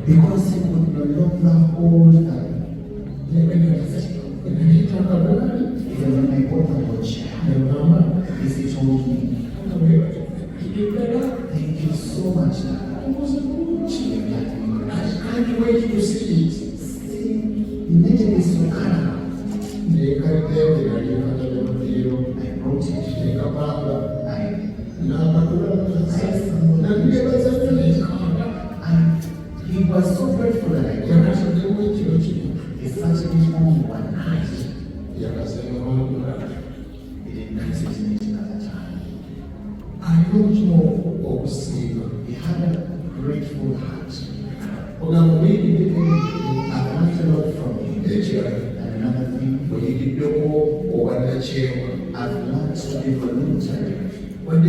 because he could no longer hold her. Even when I bought her watch, this is told me. Thank you so much. I can't wait to see it. Imagine this Uganda. I brought it. And he was so grateful that I came. He started me home one night. He didn't message me another time. I don't know what was saying. He had a grateful heart. I've learned a lot from him. And another thing, I've learned to be voluntary. Even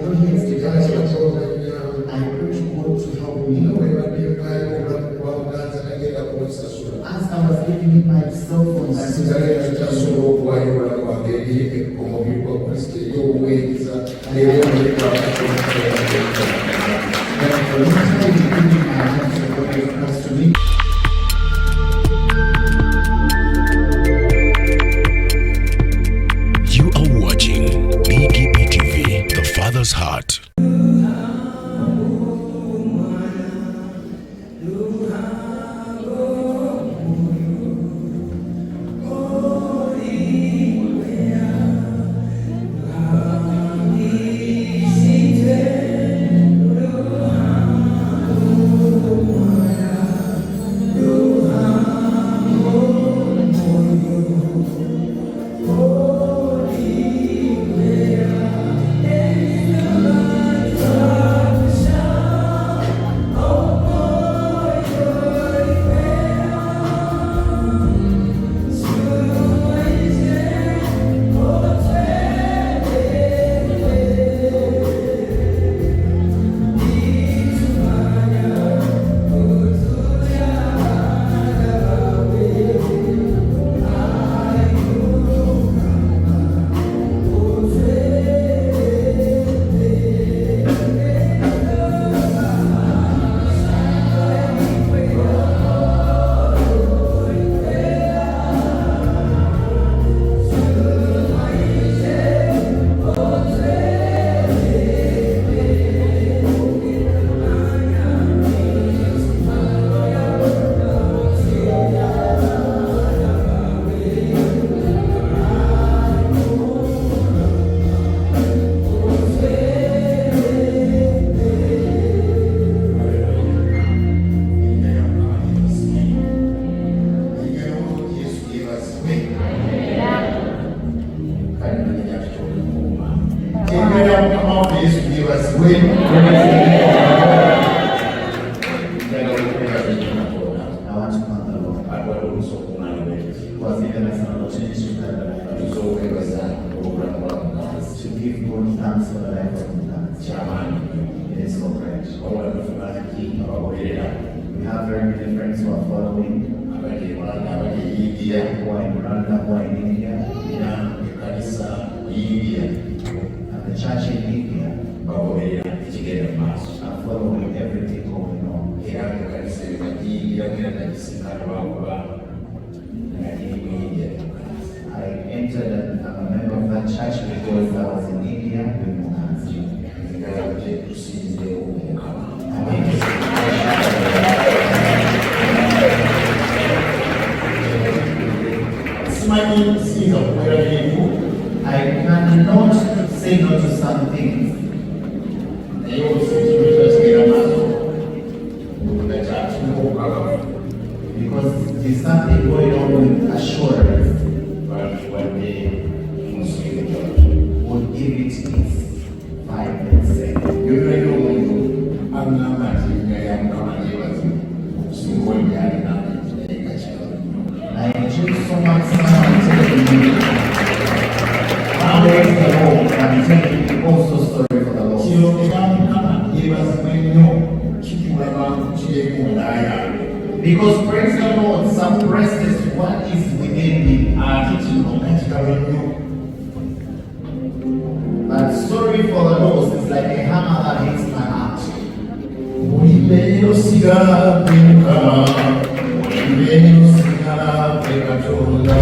though he has the guys I told him, I pray to God to help me. As I was giving him my cell phone, I said, You are watching BGPTV, The Father's Heart. We have very many friends who are following. Who are in Uganda, who are in India. And the church in India are following everything going on. I entered and I'm a member of that church because I was in India with I cannot say no to some things. Because there's something going on with assurance. Would give it its vibe and say. I enjoy so much telling you. I'm telling you also story for the Lord. Because praise the Lord suppresses what is within me. But sorry for the loss is like a hammer that hits my heart. sigala kwemukama, imbero sigala kwekatonda.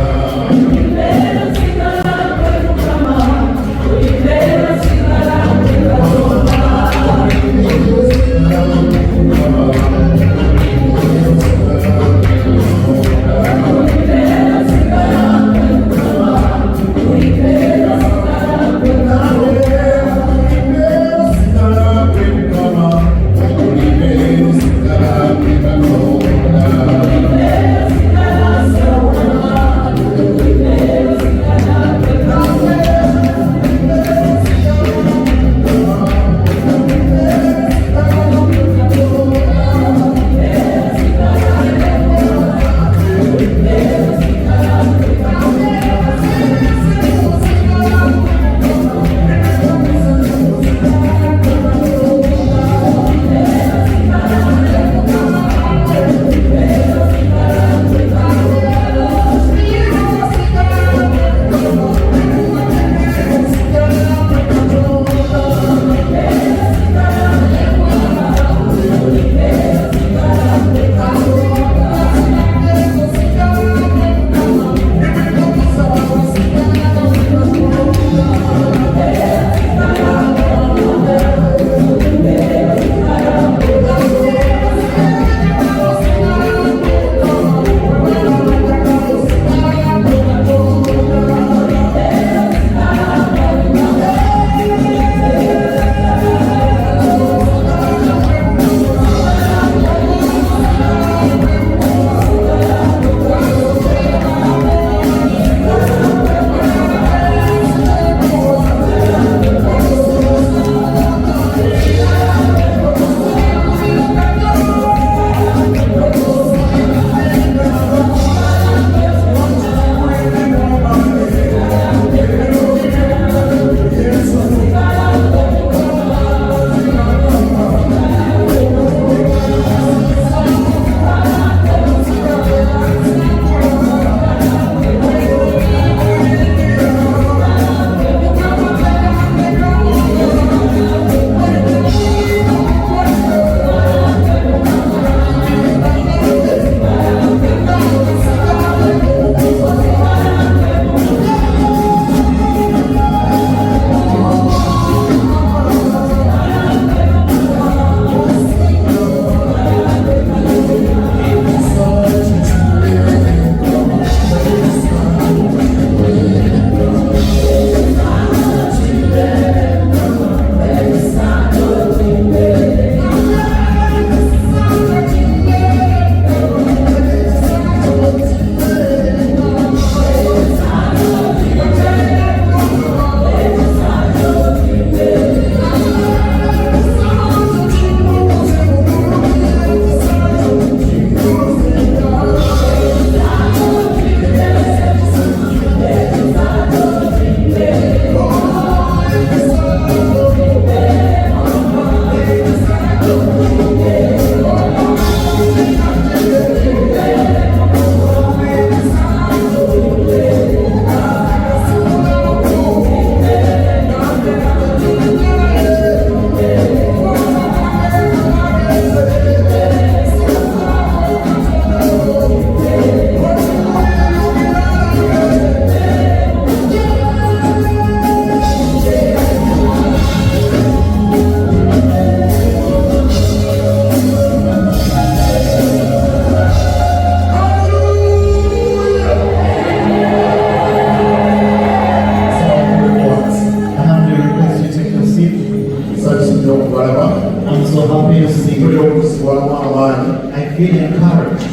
I feel encouraged.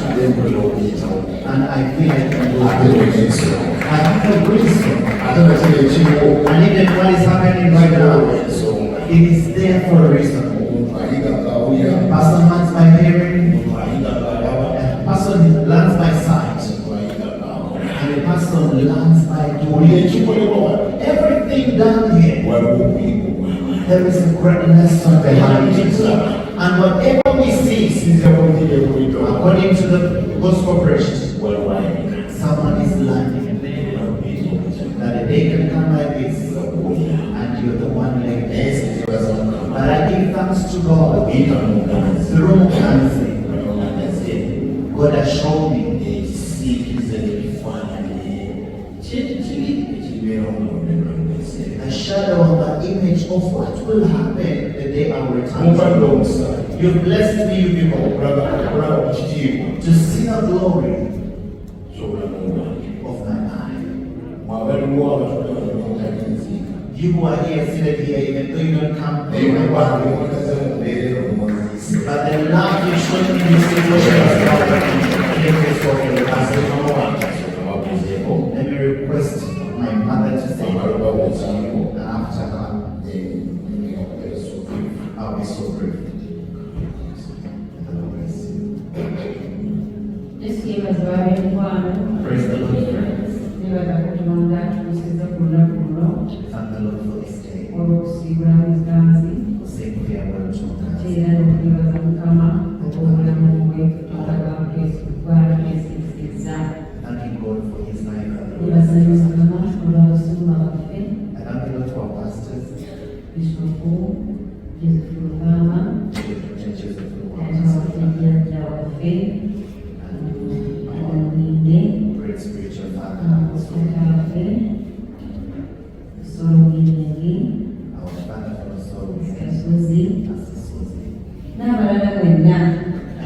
And I feel I can do it. I have a reason. And even what is happening right now, it is there for a reason. Pastor learns by hearing, pastor learns by sight, and the pastor learns by doing. Everything done here, there is a greatness behind it. And whatever we see, according to the gospel preached, someone is learning that the day can come like this, and you're the one like this. But I give thanks to God through cancer. showed me a series of a shadow of the image of what will happen the day I return. You blessed me, you people, to see the glory of my eye. You who are here, seated here, even though you don't come, but the love you showed me in this situation as well. Let me request my mother to say, and after her, I'll be so brief. Praise the Lord, friends. Thank the Lord for this day. Say we are well to thanking God for his life. I thank the Lord for our pastors, churches of the world, great spiritual father, our father for the soul, n'abalala bwenna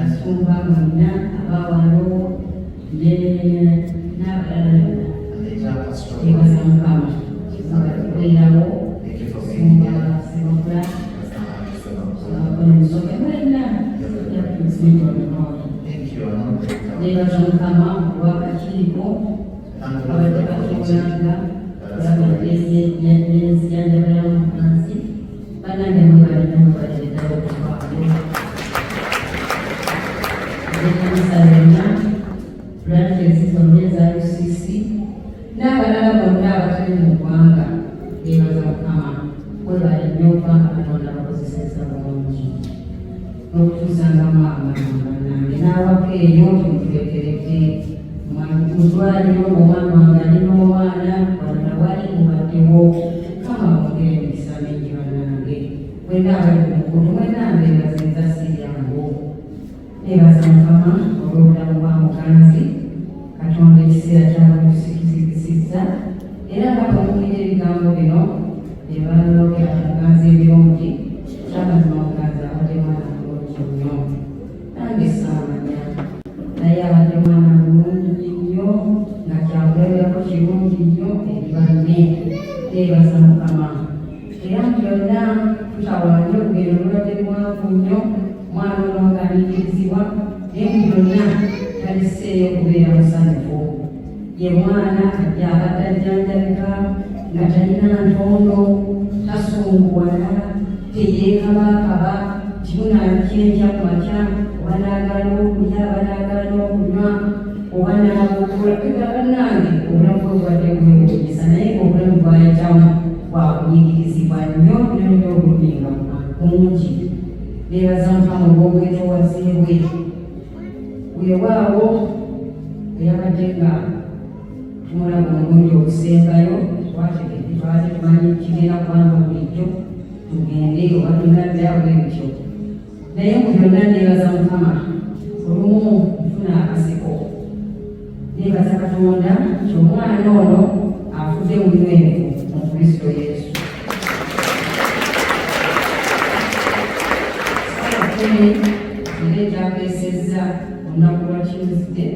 asumba mwenna abawalo n'abalala and the entire pastoral tebaza mukama kizabakibeerawo sumba sebakula abakonemusoke mwenna yakuzimbonoo thank you, I'm not grateful. nebaza mukama olwakakiiko Thank the abadde Lord for the bakikolanga olabyenzijanjabalamu wansi banange mwebalina mwebaleterawo okufaako ekanisa yonna branches zonna eza UCC n'abalala bonna abatali mu ggwanga beebaza mukama webali nnyo okubanga katonda bakozeseza bulungi n'okutuusangamu amagamba nange n'awaka eyo temutulekereke mutwaliro omwana wange ali n'omwana wonna wali mubaddewo kama bongere emikisa mingi bannange wena abali ku mukulu wena mbeebazenza siryango nebaza mukama olw'obulamu bwa muganzi katonda ekiseera kyamusikizikisizza era nga bwemuwulira ebigambo bino ebalokera muganzi ebirungi kyamazima muganzi abadde mwana mulungi nnyo nange saamanya naye abadde mwana mulungi nnyo nga kyakuleberako kirungi nnyo ebibanne nebaza mukama era mu byonna tutawalanye okugenda olulwadde lwangu nnyo mwana ono ng'alingirizibwa naye mu byonna taliseeyo okubeera musanyufu ye mwana ajja abadde ajjanjabika nga talina ntondo tasunguwala teyeekabakaba kimunakyenkya ku makya oba naagala okulya aba naagala n'okunywa oba naabukula ega bannange obulamu bwe bubadde bwewuunyisa naye obulamu bwayitamu bwakunyigirizibwa nnyo nnyo obuluminga bungi nebaza mukama olw'obwetoowazeebwe weewaawo eyabadde nga tumulaba omulundi okusembayo twategedde twali tumanyi kigenda kubanga bulijjo tugende oba tunaddawe bityo naye mu byonna nebaza mukama olumu nfuna akaseko nebaza katonda kyomwana ono afudde muliweevu mu kristo yesu era ekyakeesezza olunaku lwa tuesday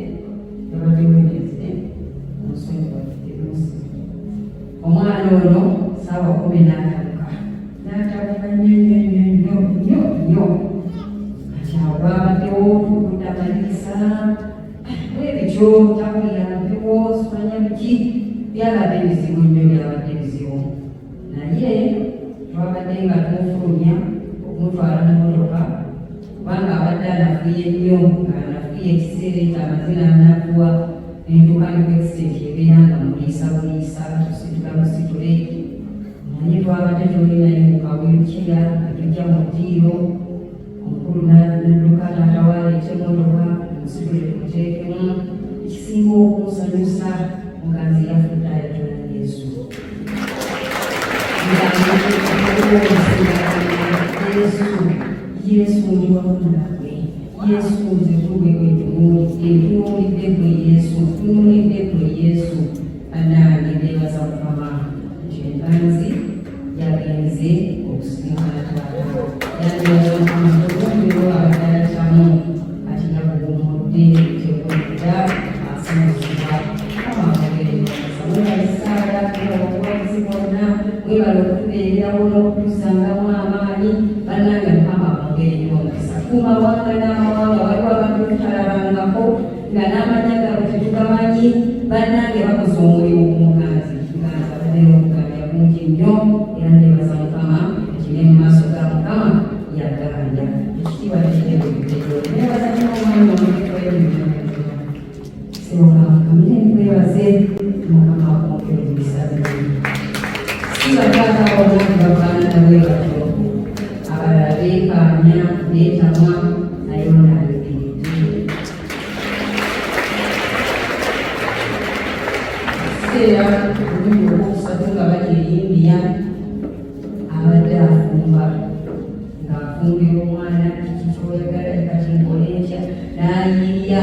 yabadde wednesday omusonyi waemusi omwana ono saawa 10 n'atabuka nnyo kati awo babaddewo tukutamalisa ebityo takulira mpewo simanya biki byabadde bizibu nnyo byabadde bizibu naye twabadde nga tumufulumya okumutwala mu motoka kubanga abadde anafuye nnyo ng'anafuye ekiseera ekyo amazina anafuwa n'entukaniku ekisenti ebeera nga muliisa buliisa tusitula musitule naye twabadde tulinaye mu kawirukira nga tujja mu ddiiro omukulu n'adduka n'atawaleeta emmotoka musitule tumuteekemu ekisinga okunsanyusa muganzi yafudde ayatula yesu yesu ndi wamu naawe Yesu nzikuwe etunuulidde kwe Yesu tunuulidde kwe Yesu bannange neebaza Mukama nti enganzi yagenze okusinkana Taata yandebaza Mukama tolumbiro abadayitamu ati yakuguumudde tekudda asanyusibwa mwebalisaala obuwagizi bwonna mwebala okutubeererawo n'okutusangamu amaanyi bannange Mukama amwongere nnyo omukisa ku mawanga n'amawanga waliwo abantu tutalabangako nga n'amanya gaabwe tetugamanyi bannange bakoze omulimu omunganzi nganzi abaddeyo okugambya kungi nnyo era neebaza Mukama ekine mu maaso ga Mukama yaganja ekitiibwa tekitegeeyo neebaza nnyo omwami omukikoyemirimu Mukama kamire nkwebaze Mukama akwongere emikisa mingi si bataata bonna bafaanana bwe batyo abalala beekaanya beetamwa naye ono ayimiridde ekiseera olundi olwokusatu nga bali e India abadde afumba ng'afumbira omwana kiki kyoyagala kati nkole ntya n'ayiiya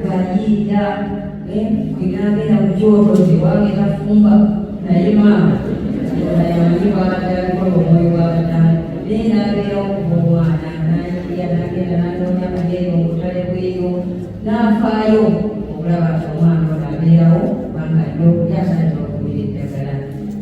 ngayiiya kwinagenda mu kyoto tewange tafumba naye maama yamanyi bwabaddakola omwoyo gw'abaddamu naye n'abeera okuva omwana nayiiya n'agenda n'anoonya amagendo omutale bweyo n'afaayo okulaba nti omwana ono abeerawo kubanga alina okulya atalina okumira eddagala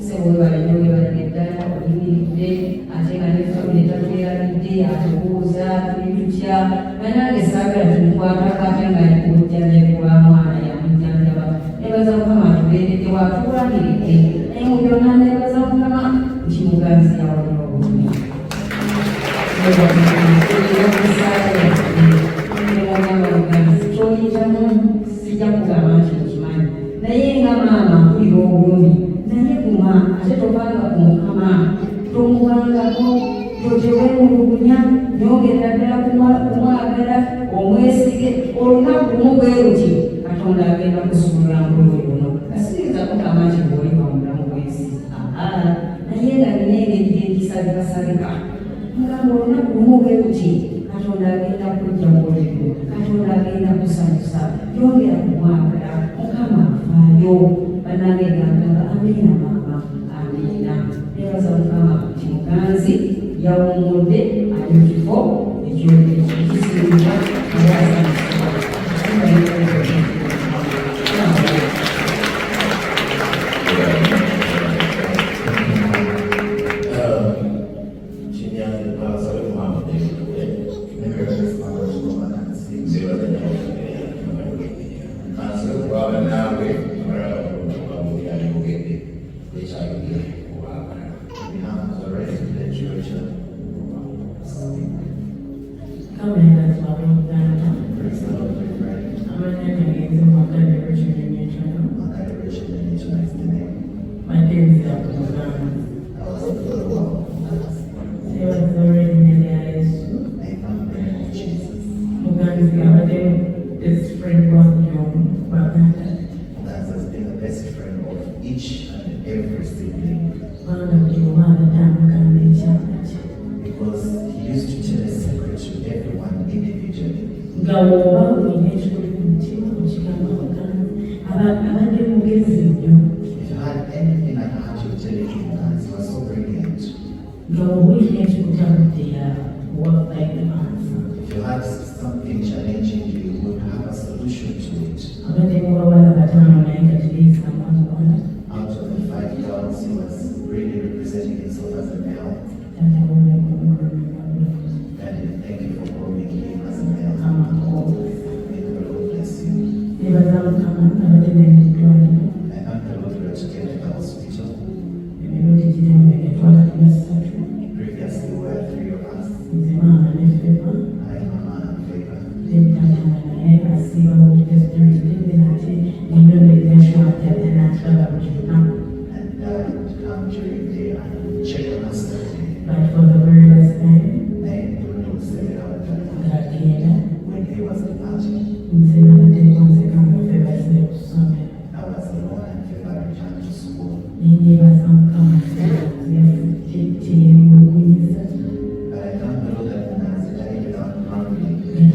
sewebale nnyo webadde ddala oyimiridde ate nga ne famire tatwerabidde atubuuza tuli tutya nanange saagala tumukwatako ate ngaali ku bujjanjabi bwa mwana yamujjanjaba nebaza Mukama atubeeredde watulangiridde naye mu byonna nebaza Mukama nti muganzi yawona obulumi muganzi kyoyitamu sijja kugamba nti nkimanyi naye nga maama mpulira obulumi naye guma ate tobanga ku Mukama tomubangako totewemulugunya nyongera ddala kumwagala omwesige olunaku lumu bwe luti Katonda agenda kusuula nkulu luno kasikiriza kugamba nti bwoliva mu bulamu bw'ensi naye nga nina engeri gy'endisalikasalika mugamba olunaku lumu bwe luti Katonda agenda kujja mulimu Katonda agenda kusanyusa yongera kumwagala Mukama afaayo bannange gambanga amiina maama amiina nebaza Mukama nti muganzi yawummudde ali mu kifo ekisinga eyasanyusibwa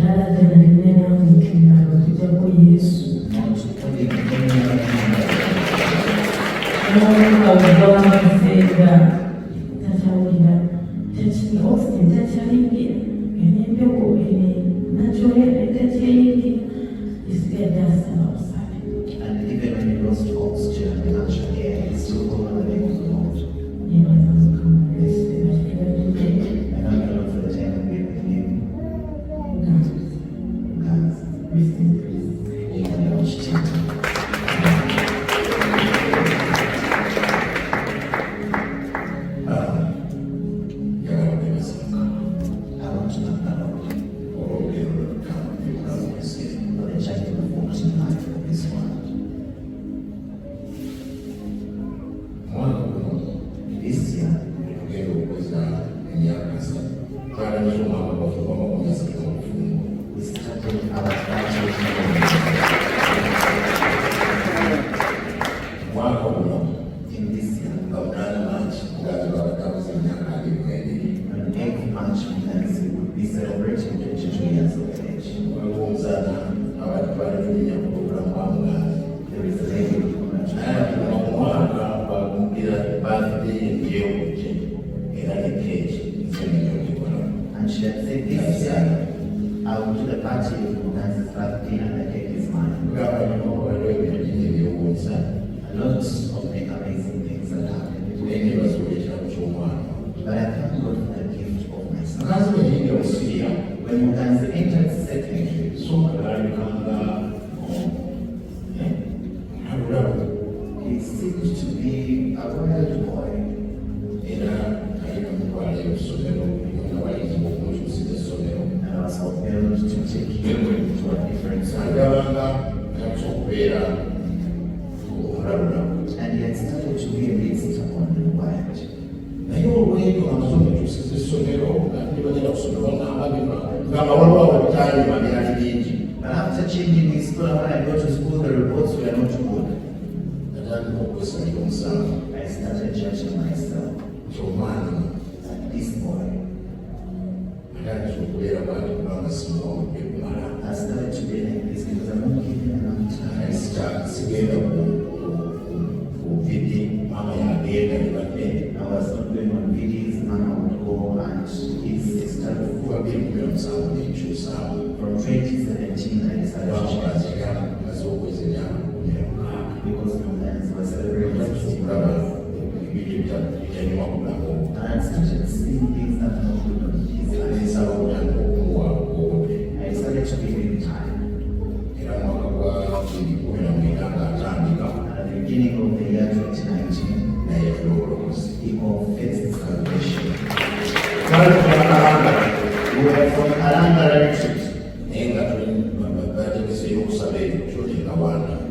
Gracias. And even when you lost oxygen and natural air, you still go on the name of the Lord. And I'm going for the time to be with you. Guys, you can watch TV. I want to talk about the child of fortune life of this world. This year, we started our battle in this year. On 8th March, we will be celebrating 22 years of age. There is a lady who and she had said this year, I will do the party of Uganda's birthday and the cake is mine. A lot of amazing things that happened. But I thank God for the gift of my son. When Uganda entered secondary, he seemed to be a wild boy. And I was compelled to take him to a different side. And he had started to be a minister on the wild. But after changing his school, when I go to school, the reports were not good. I started judging myself. That this boy I started to be like this because I'm not giving enough time. I was not going on videos, Mama would go and his sister from 2017 I decided to change because Ugandans were celebrating 60 brothers. And I started seeing things that were not good on his life. I started to give him time. And at the beginning of the year 2019, he confessed his salvation. We were from Kalanga retreat.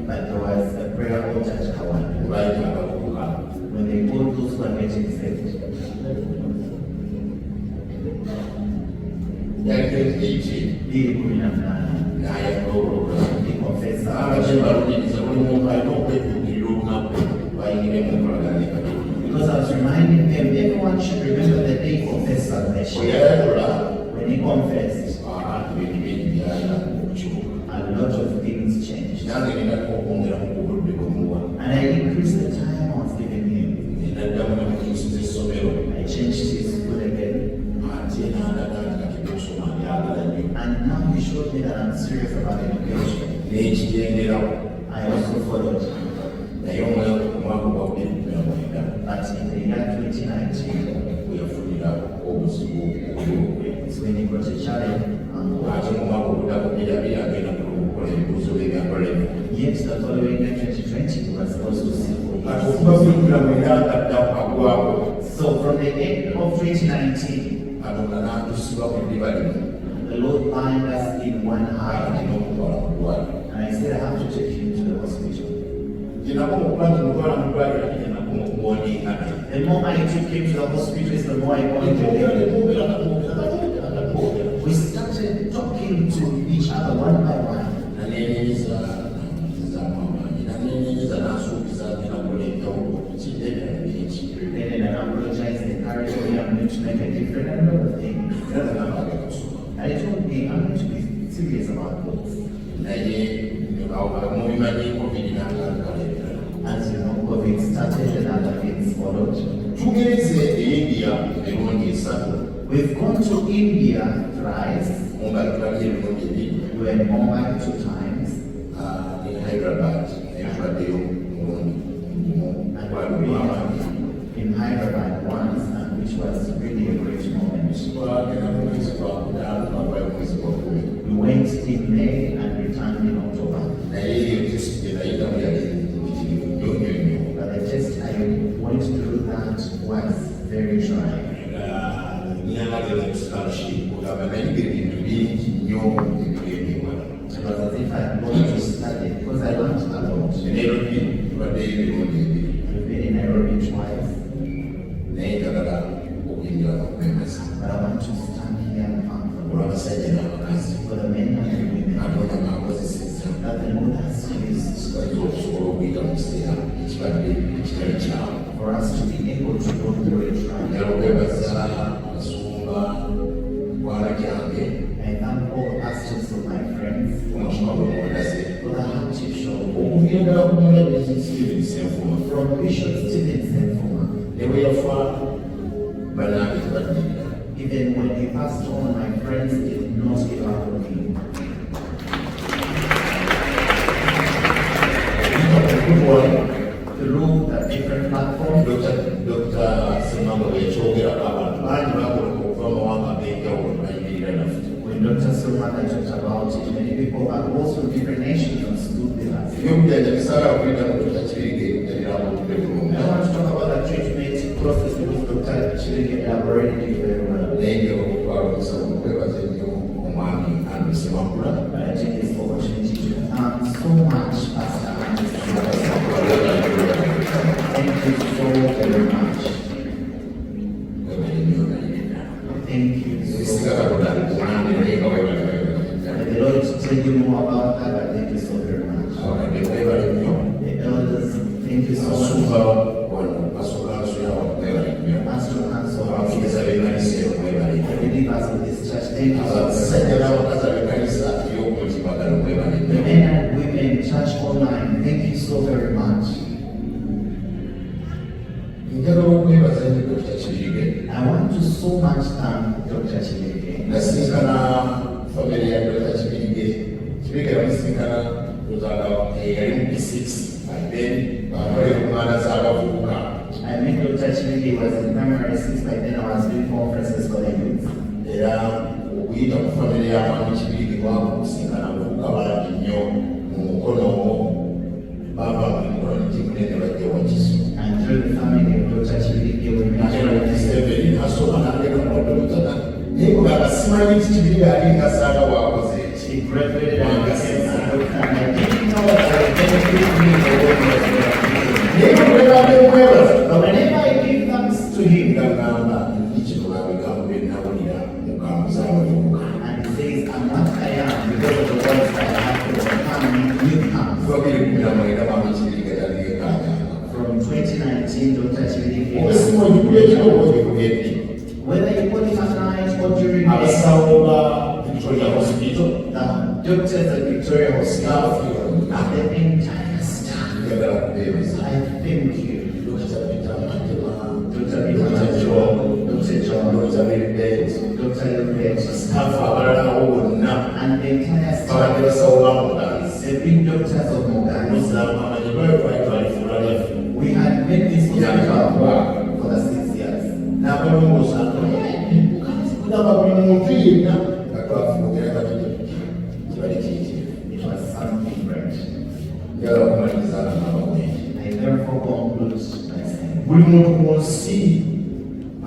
But there was a prayer altar at Kawana. When they told those who are getting saved. He confessed because I was reminding them, everyone should remember the day he confessed salvation. When he confessed, a lot of things changed. And I increased the time I was giving him. I changed his school again. And now he showed me that I'm serious about education. I also followed him. But in the year 2019, it's when he got a challenge. Yet the following year 2020 was also simple. So from the end of 2019, the Lord bind us in one heart. And I said I have to take him to the hospital. The more I took him to the hospital, the more I wanted him. We started talking to each other one by one. Then I apologized, encouraged me, I'm going to make a difference and other things. And he told me, I'm going to be serious about this. As you know, COVID started and other is followed. Tugenze e India emirundi esatu. We've gone to India thrice. Mumbai tubadde emirundi ebiri. We were in Mumbai 2 times. In Hyderabad ebaddeyo mulundi And we were in Hyderabad once, and which was really a great moment. twagenda mu mwezi gwa kutaano twavayo mu mwezi gwa kumi. We went in May and returned in October. Naye eyo tesiti nayitamu yali mpitirivu nnyo nnyo nnyo. But the test I went through that was very trying. Nyagala scholarship kugamba nayiga ebintu bingi nnyo ebigenda ewala. It was as if I had gone to study because I learned a lot. Nairobi tubaddeyo emirundi ebiri. We've been in Nairobi twice, Naye njagala okuyingira n'okwemeza but I want to stand here and thank the Lord olw'abasajja n'abakazi for the men and the women Katonda m'akozesezza that the Lord has used sikaliza okusobola okuyita mu kiseera ekibadde ekitali kyamu. for us to be able to go through it right. Njagala okwebaza Kasumba Bwana kyange I thank all the pastors of my friends omutima gwe mwondaze for the hardship show. okugendera ku Mwami Stephen Senfuma From Bishop Stephen Senfuma, ne bwe yafa bannange tebaddirira. even when he passed on, my friends did not give up on me. Through the different platforms, Dr. Semanga bwe yakyogerako abantu bangi bagoloka okuva mu mawanga ag'enjawulo ne bayimirira naffe. when Dr. Sulmana talked about it, many people are also different nations and stood with us. Ebyobujjanjabi bisaala okuyita mu Dr. Kibirige yabiramu obudde bulungi. I want to talk about the treatment process because Dr. Chirike elaborated it very well. Naye nyo okutwala omusawo okwebaza ennyo omwami Andrew Ssemakula. But I take this opportunity to thank so much Pastor Andrew. Thank you so very much. Webale nnyo naye. Thank you so Ebisinga much. Katonda bikuŋŋaanye naye nga webale webale. May the Lord tell you more about that, but thank you so very much. Abakadde webale nnyo. The elders, thank you so Abasumba much. wano basooka nsulawo webale nnyo. Pastor Council, Abakkiriza b'ekkanisa eyo webale the nnyo. believers of this church, thank you so Abasajja much. n'abakazi ab'ekkanisa ey'okumutimbagano webale The nnyo. men and women church online, thank you so very much. Njagala okwebaza nnyo Dr. Kibirige. I want to so much thank Dr. Chileke. Nasinkana famire ya Dr. Kibirige. Kibirige yamusinkana kuzaala yali mu P6 and then bamale ku mwana z'abavubuka. I met Dr. Chileke, was in primary 6, by then I was doing conferences for the youth. Era okuyita ku famire ya Mwami Kibirige kwakusinkana abavubuka bangi nnyo mu mukono omwo bava mu mikono munene bajja Wakiso. And through the family of Dr. Chileke, we met Ate Museveni nasooka n'aleka mu Dr. naye kugamba simanyi nti Kibirige ali nga saaka bw'akoze eki. He graduated and became a doctor, and I didn't know that I benefited me for what he was doing. Naye okwebanga okwebaza But whenever I give thanks to him, ngagamba ekino babigambo bye nawulira mu nkambi z'abavubuka. and he says, I'm what I am because of the words that I have to overcome new camps. Kuva 2019 Mwami Kibirige yaliyeekanya. From 2019, Dr. Chileke, Obesimu ojjukira ekiro ogikubye ddi. whether you call it at night or during the day, Abasawo ba Victoria Hospital the doctors at Victoria Hospital, staff the entire staff, njagala kubeebaza. I thank you. Dr. Peter Mandela, Dr. Peter John, Dr. John, Dr. Milbet, Dr. Elbert, staff abalala bonna and the entire babadde staff, basawo ba Muganzi. the big doctors of Uganda. Muzamanyi lwetwali fuula lyaffe. We had made this hospital for the 6 years. N'abalongoosa kugamba buli muntu yenna nga twafuukira katito kibali kiyitirivu. It was something great. Njagala okumaliriza n'abawulire. I therefore conclude by saying, Buli muntu mu nsi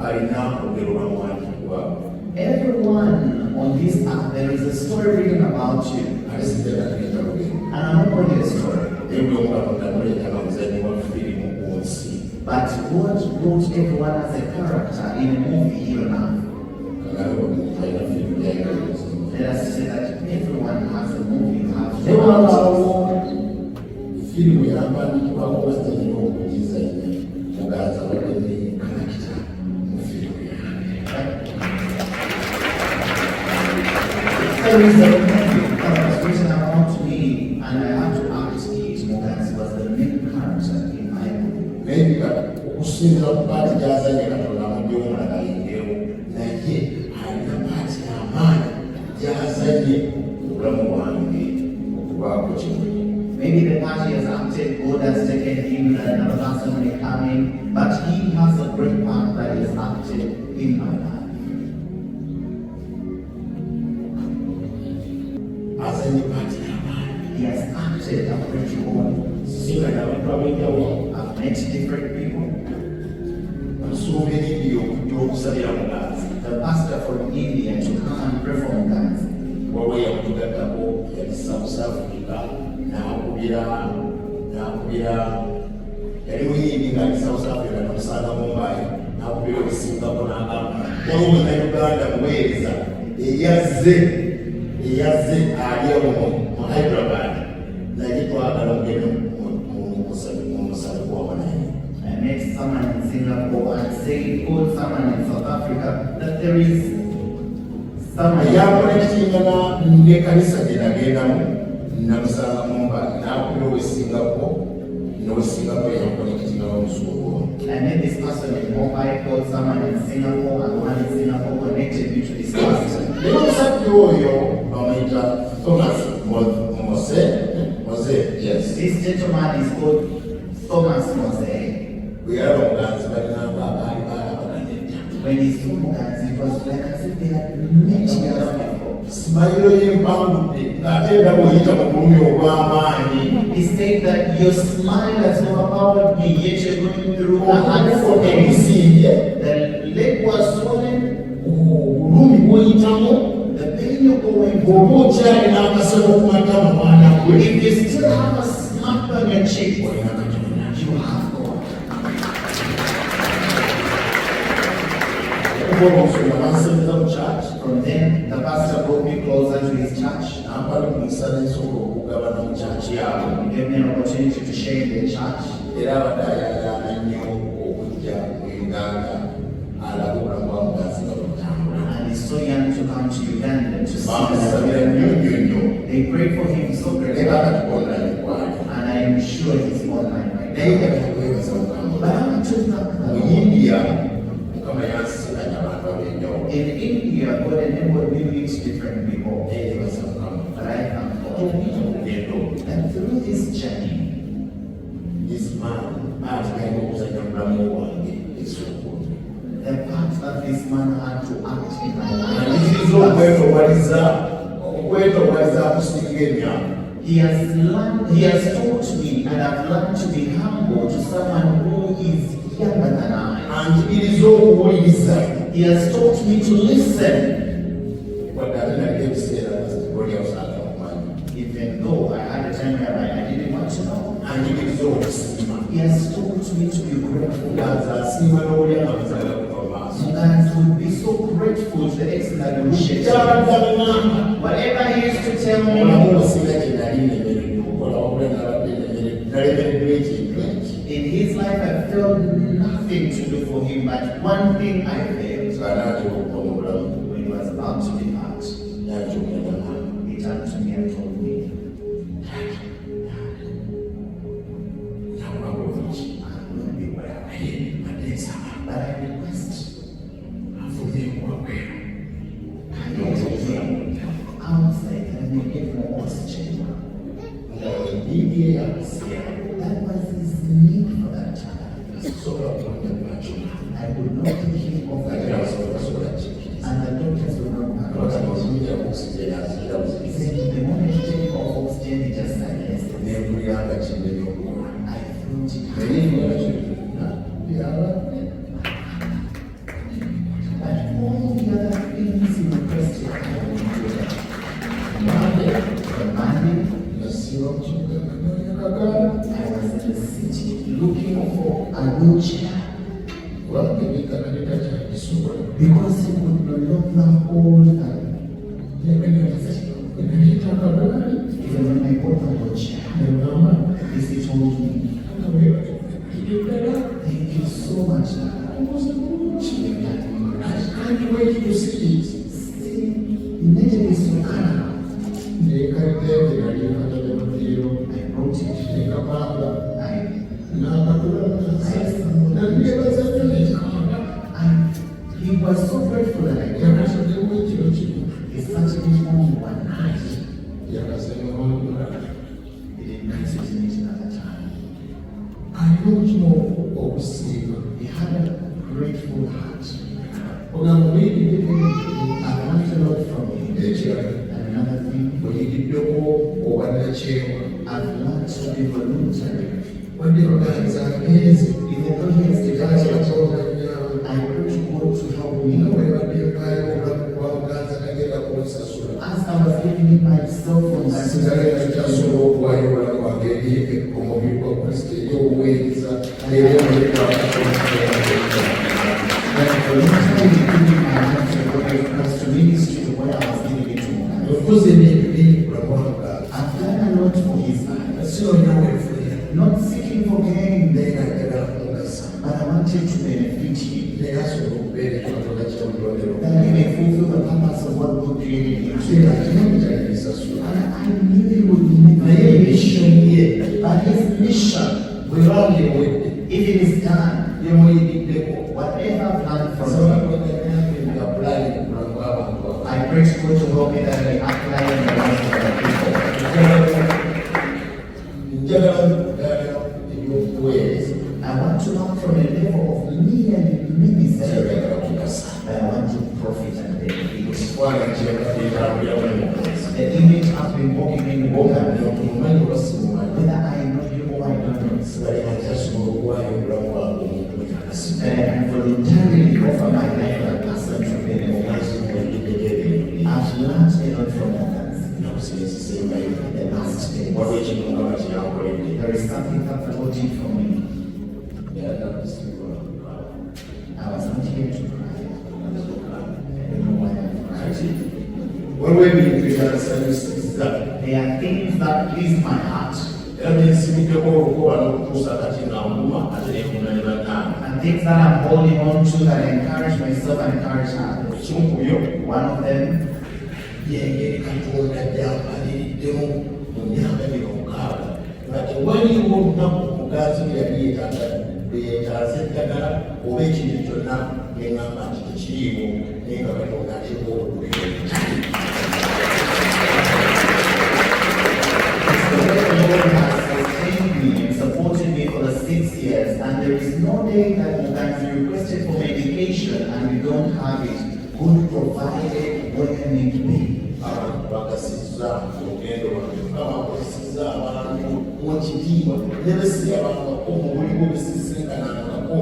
alina olugero lwa muwandiikibwa. everyone on this earth, there is a story written about you. Ate sijjala tugenda lugero. And I'm not only a story, Naye buli omu Katonda amuleeta nga muzannyi wa firimu ku nsi. but God wrote everyone as a character in a movie here on earth. Kagame buli muntu alina firimu gy'ayagaliza. Let us say that everyone has a movie you have to Naye watch. wabaawo firimu yampandiikibwako basitanyina okugizannya muganza wadde ne kanakita mu firimu yange. There is a movie that was written about me, and I had to act it. Mugansi was the main character in my movie. Naye nga okusinziira ku paati gy'azanye Katonda amugyewo omulala yengewo naye alina paati y'amaanyi gy'azanye obulamu bwange okubaako kimwe. Maybe the party has acted, God has taken him, and another person may come in, but he has a great part that is acted in my life. Azanye paati y'amaanyi. He has acted a great role. Singa n'abantu ab'enjawulo I've met different people. basuuba erindi okujja okusabira muganzi. The pastor from India to come and pray for Uganda. Waliwo yamutugattako yali South Africa n'akubira yali muyimbi ng'ali South Africa n'omusaaga Mumbai n'akubira obusingako n'agamba waliwo Munnayuganda muweereza eyazze ali mu Hyderabad naye twagala mugende mu musabe gwamu naye. I met someone in Singapore and told someone in South Africa that there is someone. Yakonekitingana n'ekkanisa gye nagendamu namusanga Mumbai n'akubira obusingako n'obusingako yakonekitingana omusungu. I met this person in Mumbai, called someone in Singapore, and one in Singapore connected me to this person. Naye omusajja oyo bamuyita Thomas Mose, yes. This gentleman is called Thomas Mose. Bwe yalaba omuganzi balinanga abaali baalabaganye nnyo. When he saw Uganda, it was like as if they had met together before. Simayiro y'empangudde ng'ate era bw'oyita mu bulumi obw'amaanyi. He said that your smile has overpowered me, yet you're going through a hard Omusimbye form. The leg was swollen, obulumi bw'oyitamu the pain you're going bw'oba through. okyalina akasebo ku matama mwana gwe. If you still have a smile on your cheek, Olina Katonda. you have God. Okuva omusolo bansembeza mu church From then, the pastor brought me closer to his church. nampala ku musana ensobola okugabana mu church yaabwe. He gave me an opportunity to share in the church. Era abadde ayagala nnyo okujja mu Uganda alabe obulamu bwa muganzi nga butambula. And he's so young to come to Uganda to see Bamusabira us. nnyo nnyo. They prayed for him so Naye greatly. kakati online kwali. And I am sure he's online right Naye now. kakati kwebaza But Mukama. I want to thank the Mu Lord. India, Mukama yansisinkanya abantu ab'enjawulo. In India, God enabled me to meet different people. Naye nebaza Mukama. But I thank God. Olugendo And through this journey, this man atugenda okuzanya mulamu wange essuuku. the part that this man had to act in my Anjigiriza life, okwetowaliza akusinga emyaka. he has taught me, and I've learned to be humble to someone who is younger than I. Anjigiriza okuwuliriza. He has taught me to listen, Wadde ate naliko ebiseera buli awusanga okumanyi. even though I had a time where I didn't want to know. Anjigiriza okusiima. He has taught me to be grateful. Muganzi asiima n'oli amazala kuva maaso. Sometimes would be so grateful to the extent that he would shed Kyabadde tears. agamba. Whatever he used to tell Omulamu me, osinga kye nali nnemereddwa okukola wabula nabadde nalemereddwa ekintu eki. in his life I felt nothing to do for him, but one thing I failed. Ng'anaatera okuva mu bulamu. When he was about to depart, Yakyogenda naawe. he turned to me and told me, Nakulaba ki? I will be well. Naye mbadde nsaba. But I request, Afulumye okuwabweru. can you take him outside and you give him oxygen? Nga ennyingi eyakusiya. That was his need for that time. Sobola okuwanya lwakyona. I could not take him off the Ate ground. abasobola kikkiriza. And the doctors would not back Lwaki out. oziyiza okusijja yazira He buzibisi. said, the moment you take off oxygen, he just said yes. Nempulira nga kindemi okukola. I felt it. Naye lwaki byabadde. But all the other things he requested, I would do them. The money, Nasiba mu kibuga nga noonya kagaala. I was in the city looking for a wheelchair Kubanga ebyenkana takyabisobola. because he could no longer hold them. Naleeta akagaali. Even when I bought the wheelchair, Nemugamba, this he told me, ddala. thank you so much, Dad. Omuze bulungi. You've done me I right. can't wait to see it. Still, immediately so kind. Neekaliddenge nali nkatale mu ddiro. I brought it. Nekapanga. I N'akatula n'akasa. Nandiyebaza was so grateful that I came. yakasoddewo ekiro kimu He started it on one night. yakasengawo omulala He didn't visit me another time. alina omutima okusiiba. He had a grateful heart. ogamba muyigiriddeko I want the Lord from him. ekirala And another thing, muyigiddeko obwannakyewa I've learned to be voluntary. wadde oganza ngenzi Even though he has decided, ekyakyatolanyaawe I pray to God to help me. nga bwebadde mpaayo obulamu bwa buganza tagenda kunsasula As I was giving him my cell phone, I sigala kitasobola okuwayo obulamu bwange eri omubiri gwa kristo eri obuweereza eri omubiri But voluntarily giving my life to God was to ministry to what I was giving it to him. okoze ebintu bingi bulamu bwange I've done a lot for his life. sinonyaweefulira Not seeking for gain, naye nga njagala kumugasa but I wanted to benefit him. naye asobola okubeera ekyotola kyamulondero That he may fulfill the purpose of what God created him to kiba do. kimu kyalisasula And I knew he would never naye be emissoni ye But his mission, bwebanga ewedde if it is done, yemuyigiddeko whatever I've learned from asobola him, kwenyanyange byapulani ku bulamu bw'abantu abo. I pray to God to help me that I apply in the life of other people. njagala kugaana ebyokuweereza I want to learn from a level of merely ministry, ayagala kugasa but I want to profit and benefit. ekifaananyi kyebadde etambuliramu mukozi The image I've been walking in ogambi Uganda, omumanyi oba simumanyi whether I know you or I don't know, sigali akyasobola okuwaayo obulamu bwange omuntu wetakasiga that I can voluntarily offer my life to a person to benefit. omukazi mwegiddeko ebintu I've learned a lot from others. nakusinzisembayo The last day, waliwo ekintu mukama kyeyankoledde there is something that the Lord did for me. yanakusiibula I was not here to cry. I don't know why I'm crying. waliwo ebintu ebyansanyusiza There are things that please my heart, era byensimiddeko olukoba n'okutuusa kati nga nkuma ate nekuna ne bannange and things that I'm holding on to that encourage myself and encourage others. ekimu ku byo One of them yengeri katonda gyamaliiriddemu mu myaka bino mukaaga nga tewaliwo olunaku omugazi bwe yali yeetaaza eddagala oba ekintu kyonna neŋŋamba nti tekiriiwo naye nga katonda ateeka obululu the way the Lord has sustained me and supported me for the 6 years, and there is no day that you can be requested for medication and you don't have it. God provided where you need to be. abantu bagasizza olugendo lwange mukama akozesezza abantu mukitiibwa ne besiyabangako mu buliwo besisinkanankako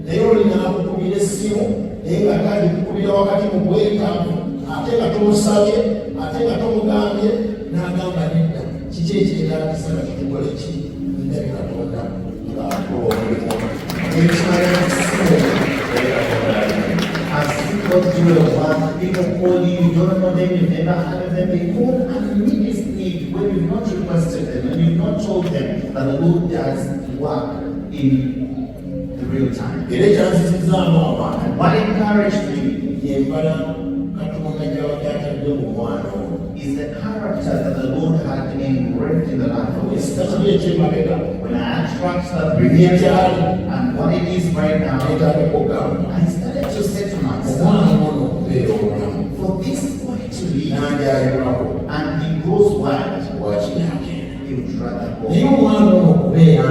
naye olina akukubira essimu naye nga tandikukubira wakati mu bwetaavu ate nga tomusabye ate nga tomugambye n'agamba nedda kiki ekyetagisa nga tukikole ki ndabi katonda ng'akola omulimu ekimala essimu naye katonda alina As people do a work, people call you, you don't know them, you've never heard of them, they call and meet this need when you've not requested them and you've not told them that the Lord does work in the real time. era ekyanzizizaamu abantu And what encouraged me yembala katonda gy'atadde mu mwana ono is the character that the Lord had engraved in the life of his ekitaki son. ekyemabega When I attract the previous child and what it is right now, netandika okugamba I started to say to myself, omwana ono okubeera omulamu for this boy to live nanjayulako and he grows wide, wakinagenda he would rather naye go. omwana ono okubeera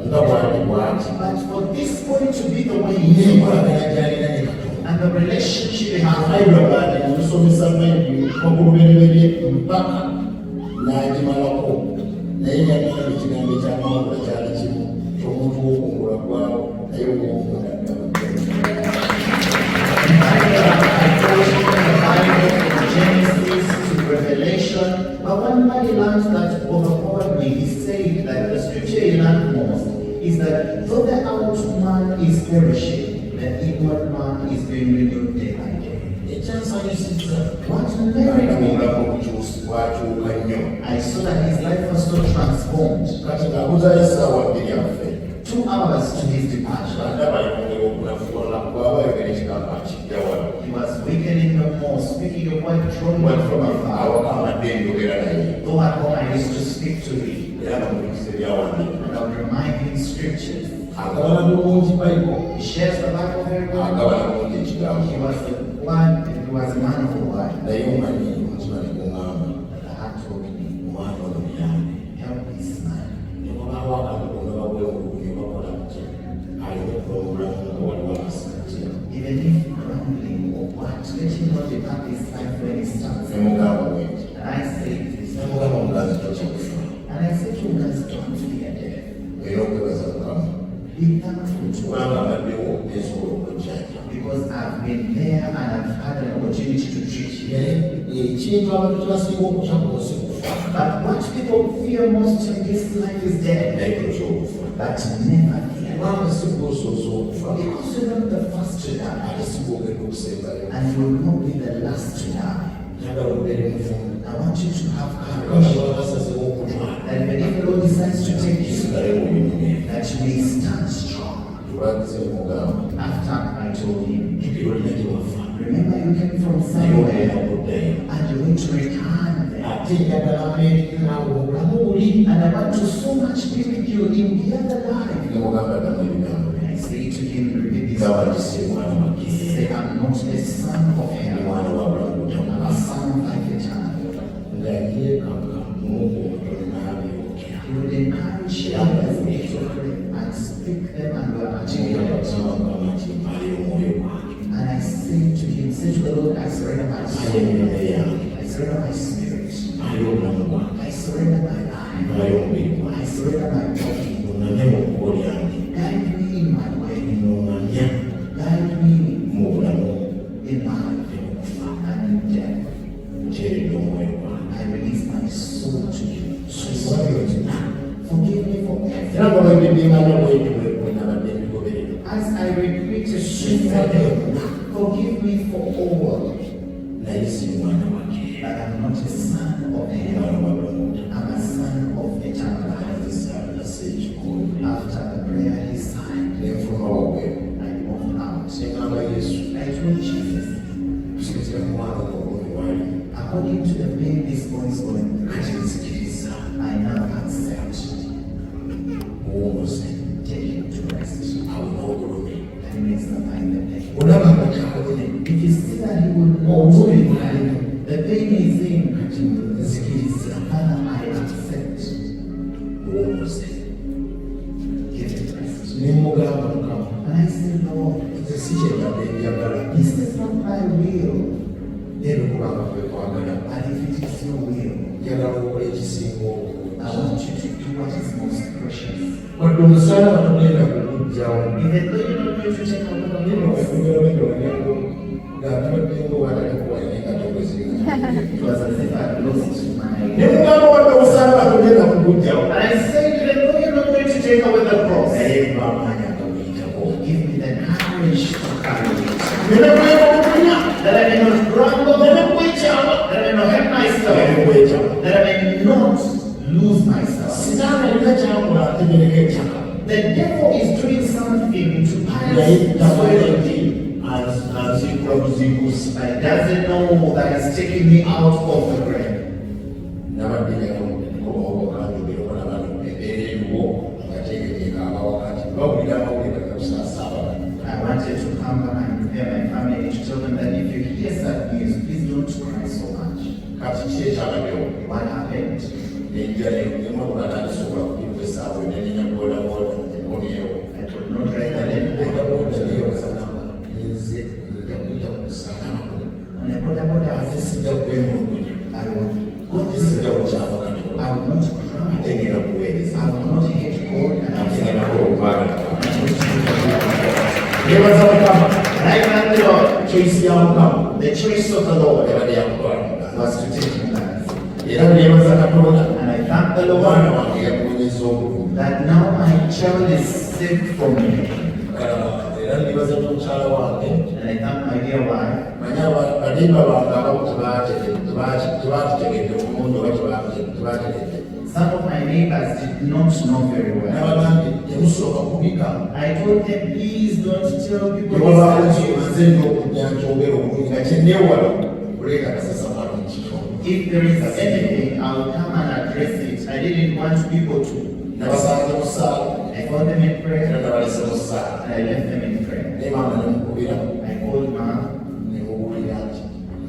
nga bwali bwati But for this boy to be the way he is, nenkolagana gyalina ne katonda and the relationship he has with aibulagaati omusomesa bayibuli okulubereberye mpaka n'agimalako naye yagamba ekigambo ekyamawulula kyali kimu kyomuntu wokungula gwawo naye omwomunda Genesis to Revelation, but when he learns that overpowered me, he said that the scripture he learned most is that though the outward man is perishing, the inward man is being renewed day by day. ekyansanyusiza What married me, bwakyuka nnyo I saw that his life was so transformed. kati ng'abuzayo essaawa bbiri affe 2 hours to his departure, ndaba yongera okunafuwala bw'aba yogera ekigambo akijja wano he was weakening no more, speaking a word from afar. awakamadde enjogera naye Though at home I used to speak to him, era bamulikiza ebyawandiika and I would remind him scriptures. agabana bulungi Bible, He shares the Bible very well. agabana bulungi ekigambo. He was the one, he was a man of the word. Naye omanyi omutima ne guŋŋamba, The heart told me, omwana ono muyambe. help this man. Ne wabaawo akantu konna babwewuunye bakola kutya, alina okuba mu bulamu nga waliwo amasanjira. Even if grumbling or what, let him not depart this life when he starts. Ne mugamba bwenti. And I said this. Ne mugamba omugazi totya kufa. And I said to you guys, don't fear death. Olina okwebaza Mukama. Be thankful to Kubanga God. abaddewo esobola okujjanja. Because I've been there and I've had an opportunity to treat you. Ekintu abantu kyebasinga okutya ku nsi kufa. But what people fear most in this life is death. Naye totya okufa. But never fear. Kubanga si gw'osooza okufa. Because you're not the first to die. Ate si gw'ogenda okusembayo. And you will not be the last to die. Njagala obeere mufumu. I want you to have Kubanga courage. baba basazeewo okutwala. That even if the Lord decides to take you, Sigale mu binyume. that you may stand strong. Lwagize mugamba. After I told him, Jjukira olina gye wafa. remember you came from Naye olina somewhere okuddayo. and you need to return there. Ate njagala abeere naawe obulamu buli. And I want to so much be with you in the other life. Ne mugamba ddamu ebigambo bye. And I say to him, repeat this. Gamba nti si mwana wa Say, Kiyeera. I'm not a son of Ndi hell. mwana wa bulamu I'm a butamala. son of life eternal. Nga yeekanga Mungu omutono n'abyokya. He would encourage others to pray and speak them and were articulate. And I say to him, say to the Lord, I surrender my soul. I surrender my spirit. I surrender my life. I surrender my body. Guide me in my way. Guide me in life and in death. I release my soul to you. Forgive me for everything. As I repeat it, forgive me for all. That I'm not a son of hell. I'm a son of eternal life. After the prayer, he sighed. I walked out. I told Jesus, according to the pain this boy is going through, I now accept. Take him to rest. And he makes the find the pain. If you see that he will not the pain is in, Father, I accept. Give it rest. And I say, Lord, this is not my will, but if it is your will, I want you to do what is most precious. Even though you're not going to take away the cross, it was as if I lost my. And I said, even though you're not going to take away the cross, give me the courage to carry it. That I may not grumble, that I may not hurt myself, that I may not lose myself. The devil is doing something to punish but he doesn't know that he's taking me out of the grave. I wanted to come back and prepare my family to tell them that if you hear sad news, please don't cry so much. What happened? I could not write that in. On a brother, I would not cry. I would not hate God. And I thank the Lord. The choice of the Lord was to take him back. And I thank the Lord that now my child is saved from me. And I thank my dear wife. Some of my neighbors did not know very well. I told them, please don't tell people if there is anything, I'll come and address it. I didn't want people to. And I called them in prayer era nabalese mu ssaawa and I left them in prayer. naye maama nemukubira I called Mom. nemuwulira nti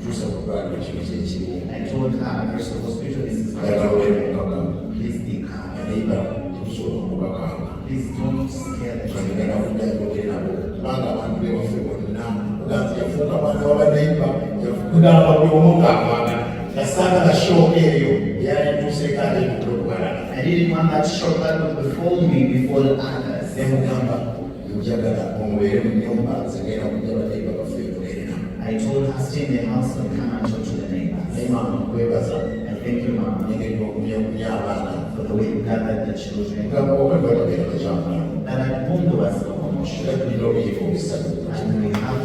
tuuse ku ddwaliro kino kyekiriwo I told her, first the hospital, this is my ayagala daughter. olemukaga Please be calm. nayiba tetusobola okubakanga Please don't scare the children. twagenda kuddayoge nabo kubanga abantu bewaffe bonna oganzi yafuuka mwana wabanayimba yakugamba buli omu ng'amwagala yasanga na show eyo yalituuseeko ateekudokubala I didn't want that shock that would befall me before others. nemugamba njagala omubeere mu nnyumba zigenda kujja banayimba baffe kuleerera I told her, stay in the house and come and talk to the neighbors. naye maama kwebaza And thank you, Mom, negenda okumyakumya abaana for the way you gathered the children. ngamba okwebatobeera bakyamala That at home there was no commotion. era tulina obuyivu obusatu And we have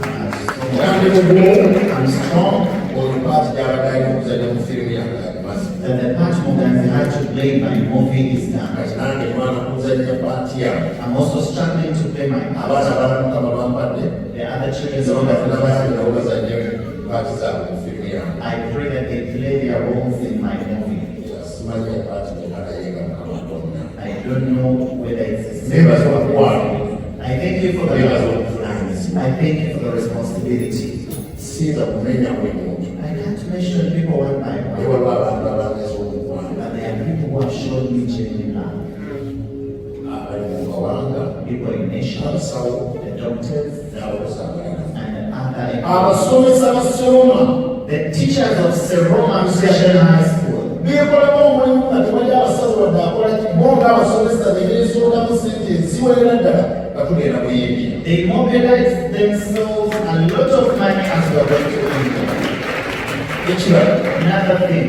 era ndi mugumu I'm strong. ono paati gyabadde alina okuzadde mu firimu yange alimazi That the part Muganzi had to play my movie is done. kati nange mwana kuzadde paati yange I'm also struggling to play my part. abaana abalamukama bampadde The other children nsonga don't have nabayambirawo bazadde paati zaabwe mu firimu yange I pray that they play their roles in my movie. simanyi epaati gyekalayenga mukama atonda I don't know whether it's a nebaza okukwano I thank you for the nebaza okuvunanyizibwa I thank you for the responsibility. siyinza kumenya buli muntu I can't mention people one by naye one, waliwo abantu abameza omukwano but there are people who have shown me genuine love. abali mu mawanga People in nations, abasawo the doctors, n'abakozi abalala and other. abasomesa ba seroma The teachers of Seroma Session High School. beekolamu omulimu nga tewali abasawo wadde akola bo ng'abasomesa bebeesoodamu sente eziwerera ddala nga tugenda buyimbi They mobilized themselves a lot of money as we are going to India. ekirala Another thing,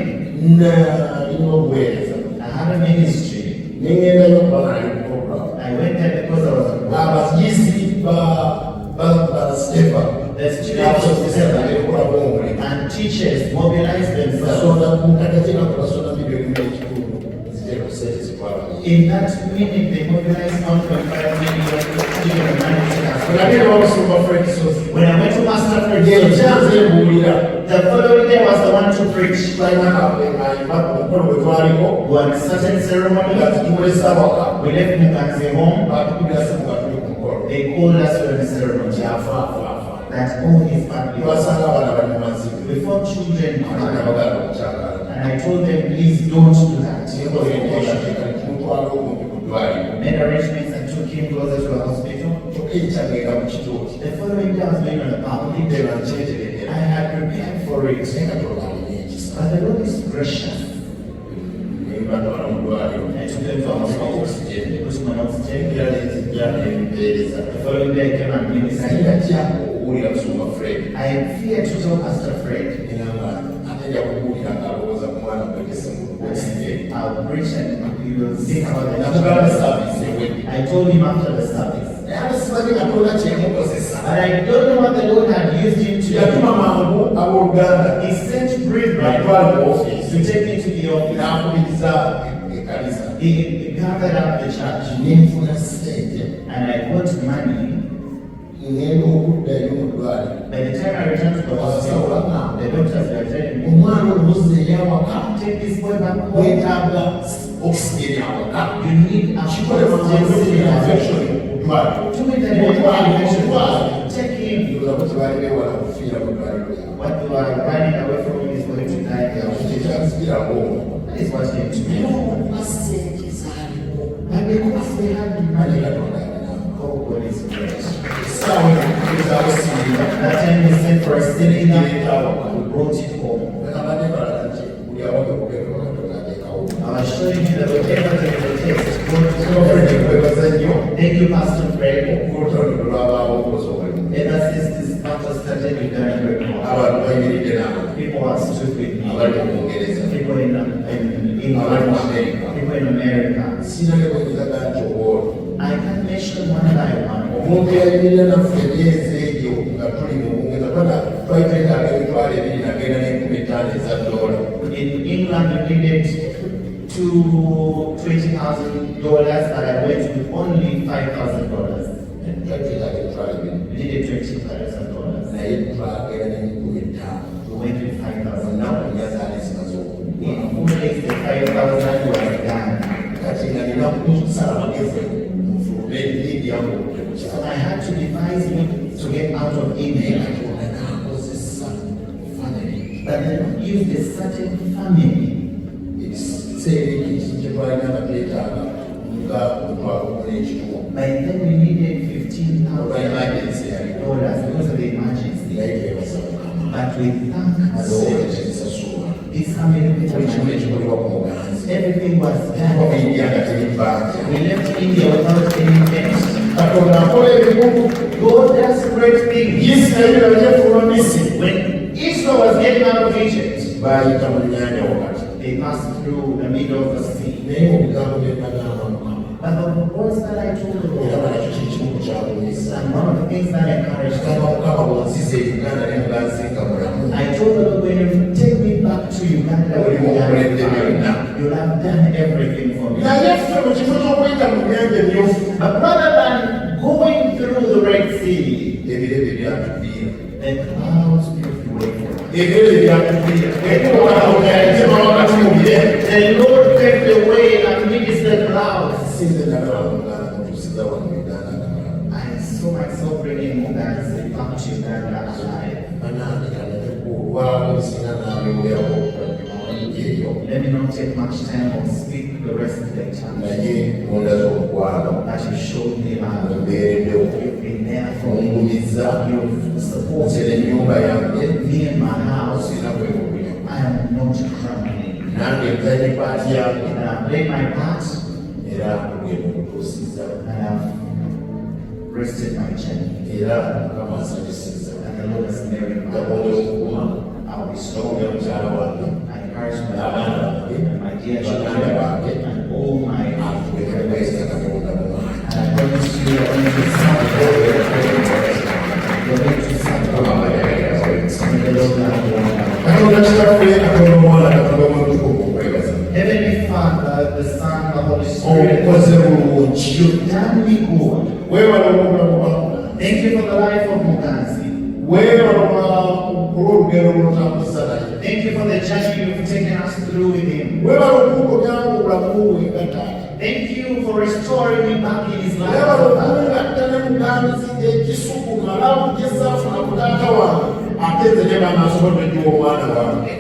nalina obuweereza I had a ministry. neŋŋendayo okuba nali mu program I went there because I was a abayizi ba stefa The students n'abasomesa beekolamu omulimu and teachers mobilized themselves. basonda mu katatina ku basonda milioni n'ekitundu ziteeka ku sente zitwala In that minute, they mobilized 1.5 million to manage us. olabye bamusumba frekisozi When I went to Master ngero Fred, kyanze mbuulira the following day was the one to preach. balina kaayimba ku mukolo bwe twaliko One certain ceremony, nga tukiwolesa waka we left Muganzi home. batukubira simu nga tuli ku mukolo They called us for the ceremony. kyafaafa That all his family was. basanga abaana bali mu mazzi Before children abaana died, bagala okukyagala and I told them, please don't do that. tumutwala okumpi ku ddwaliro Made arrangements and took him closer to a hospital. ekyagenda mu kituuti The following day I was going on a public day. ndeba nkyeteredera I had prepared for it. naye nga tolina ekisa But the Lord is gracious. nembatwala mu ddwaliro I took them to a hospital. oxygen They put him on oxygen. engira nezijja nempeereza The following day I came and naye ministered. nga kyako okuwulira kusumba fred I feared to tell Pastor Fred. era ate nja kuwulira ng'alowooza ku mwana gwegese mu oxygen I'll preach and he will think about the natugala saavisi ewedde I told him after the service. naye ate simanyi katonda kyemukozesa But I don't know what the Lord had used him to yatuma do. mangu ab'oluganda He sent brethren batwala mu ofiisi to take me to the office. n'akubiriza ekkanisa He gathered up the church nenfuna sente and I got money. ngenda okuddayo mu ddwaliro By the time I returned to the hospital, the doctors were telling me, omwana omuzzeeyo awaka take this boy back home. wetaaga okisigeri awaka You need a kikolebwa infection ku ddwaliro To me, that take him. ndowooza tebali beewala kufiira mu ddwaliro yawe What you are running away from is going to die. kyekyanzigirako That is what came to me. okuba sente zaaliwo And because they had ane money, katonda alina oh God is great. essaawa ekukirizawo singa That time they sent for a cylinder, Kireeta awaka we brought it home. abadde balaga nti buli awaga okubeera katonda ateekawo I was showing you that whatever they will taste, God Alfred kwebaza nnyo Thank you, Pastor Fred. olutalo lwabaawo okukoza omulimu Ever since this battle started, we've done a great work. abantu bayimiridde n'abantu People have stood with me. abali mu bungereza People in abali mu England, amerika people in America. sinalekonyeraga nti obwolo I can mention one by one. omuntu eyayimirira naffe emyezi egyo nga tuli mu bungereza twayiteetaaga emitwalo ebiri nagenda n'enkumi ttaano eza dola In England, we needed $20,000, but I went with only $5,000. twayiteetaaga emitwalo ebiri We needed $20,000. naye twagenda n'enkumi ttaano We went with $5,000. ennaku nnya zaali zimaze okugwa In 4 days, the $5,000 was done. kati nga nina kusala magezi mu So I had to devise it to get out of Eden. But then use a certain family. By then we needed $15,000 because of the emergency. But we thank God. This family, everything was done. We left India without any debt. God does great things. When Israel was getting out of Egypt, they passed through the middle of the sea. But the words that I told the Lord, and one of the things that encouraged me, I told the Lord, when you take me back to Uganda, you'll have done everything for me. But rather than going through the Red Sea, the clouds paved the way for us. The Lord paved the way amidst the clouds. I saw myself bringing Muganzi back to Uganda alive. Let me not take much time or speak the rest of the time. That you showed me love. You've been there for me. You've supported me and my house. I am not crying. And I've played my part. And I've rested my chin. And the Lord has married my heart. I'll be strong. I encourage my father and my dear children and all my friends. And I promise you, you're going to serve. You're going to serve. May the Lord Heavenly Father, the Son, the Holy Spirit, you've done me good. Thank you for the life of Muganzi. Thank you for the journey you've taken us through with him. Thank you for restoring me back in his life.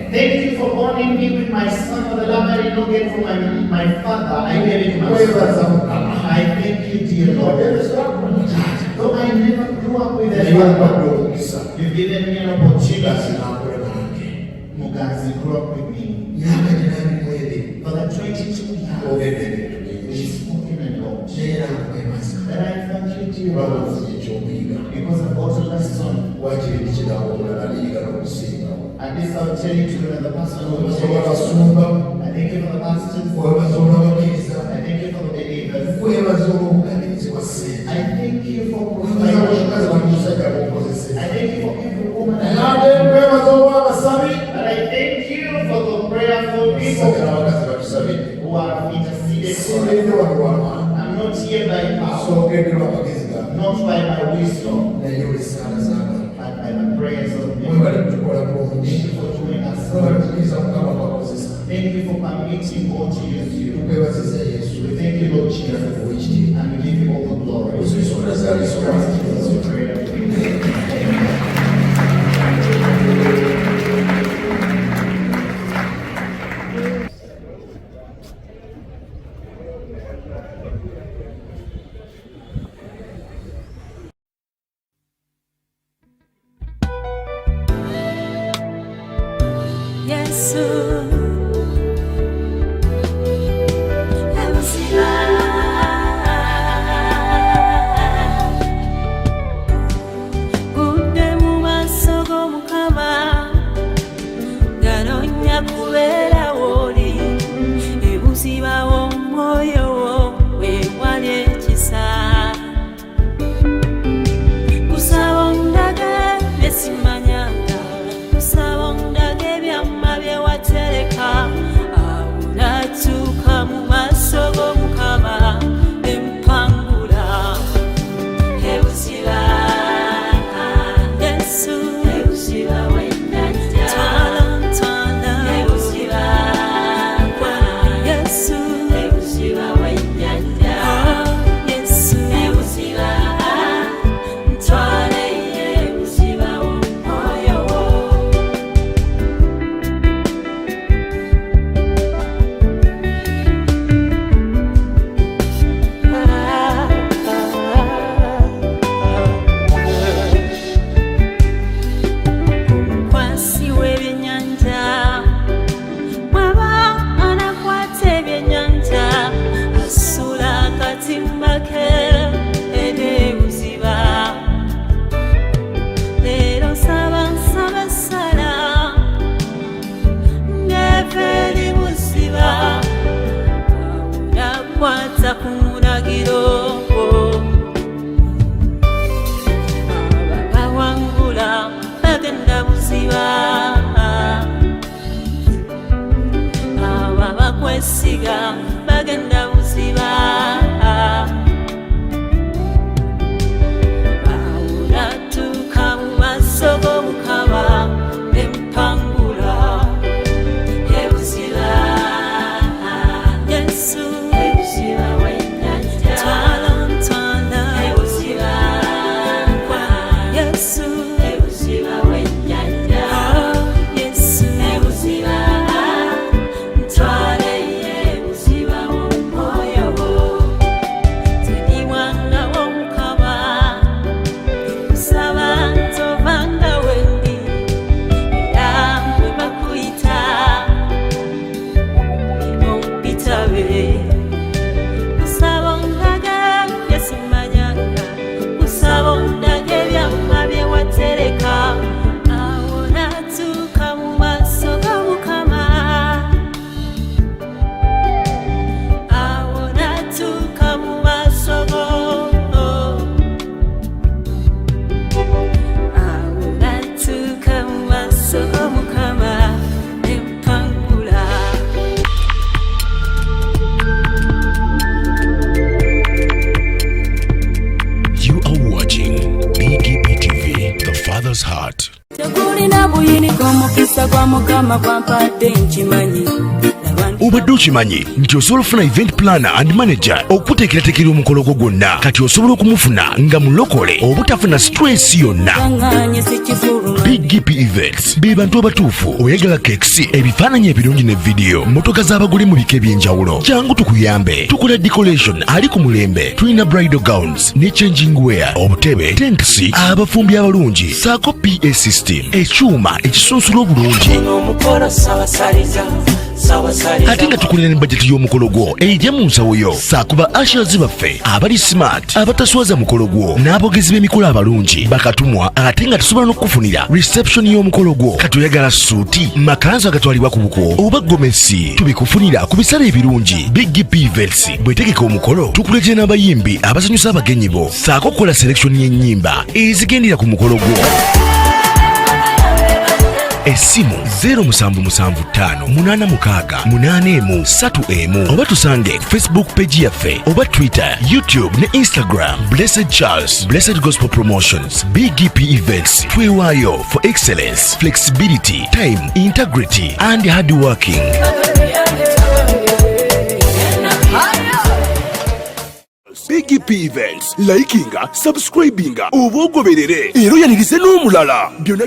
Thank you for honoring me with my son for the love I did not get from my father. I gave it to my son. I thank you, dear Lord. Though I never grew up with a father, you've given me an opportunity. Muganzi grew up with me. For the 22 years, he's spoken a lot. And I thank you, dear Lord, because I've also lesson. At least I'll tell you to the pastor who was I thank you for the pastors. I thank you for the believers. I thank you for providing. I thank you for every woman. And I thank you for the prayerful people who are interceded for. I'm not here by power, not by my wisdom, but by the prayers of men. Thank you for doing us. Thank you for permitting God to use you. We thank you, Lord Jesus, and we give you all the glory. We pray everything. Simanyanga, usaba undage byamma bye watere omukisa gwa mukama gwampadde nkimanyi. Obadde okimanyi nti osobola okufuna event planner and manager okuteekerateekera omukolo gwo gwonna kati osobola okumufuna nga mulokole obutafuna stress yonna. BGPevents be bantu abatuufu oyagala kekisi ebifaananyi ebirungi ne vidiyo motoka z'abagole mu bika eby'enjawulo kyangu tukuyambe tukola decoration ali ku mulembe tulina bridal gowns ne changing wear obutebe tentsi abafumbi abalungi saako PA system ekyuma ekisunsula obulungi ate nga tukulira ne bajeti y'omukolo gwo ejja mu nsawo yo saakuba ashers baffe abali smart abataswaza mukolo gwo n'abogezi b'emikolo abalungi bakatumwa ate nga tusobola n'okufunira reception y'omukolo gwo katoyagala suuti makanzu agatwalibwa ku buko oba gomesi tubikufunira ku bisale ebirungi. BGPevents bwetegeka omukolo tukuletera n'abayimbi abasanyusa abagenyi bo saako kukola selection y'ennyimba ezigendera ku mukolo gwo. Essimu 07758681 oba tusange Facebook page yaffe oba Twitter, YouTube ne Instagram. Blessed Charles, Blessed Gospel Promotions. BGPevents twewaayo for excellence, flexibility, time, integrity and hard working. BGPevents likinga, subscribinga oba ogoberere era oyanirize n'omulala byonna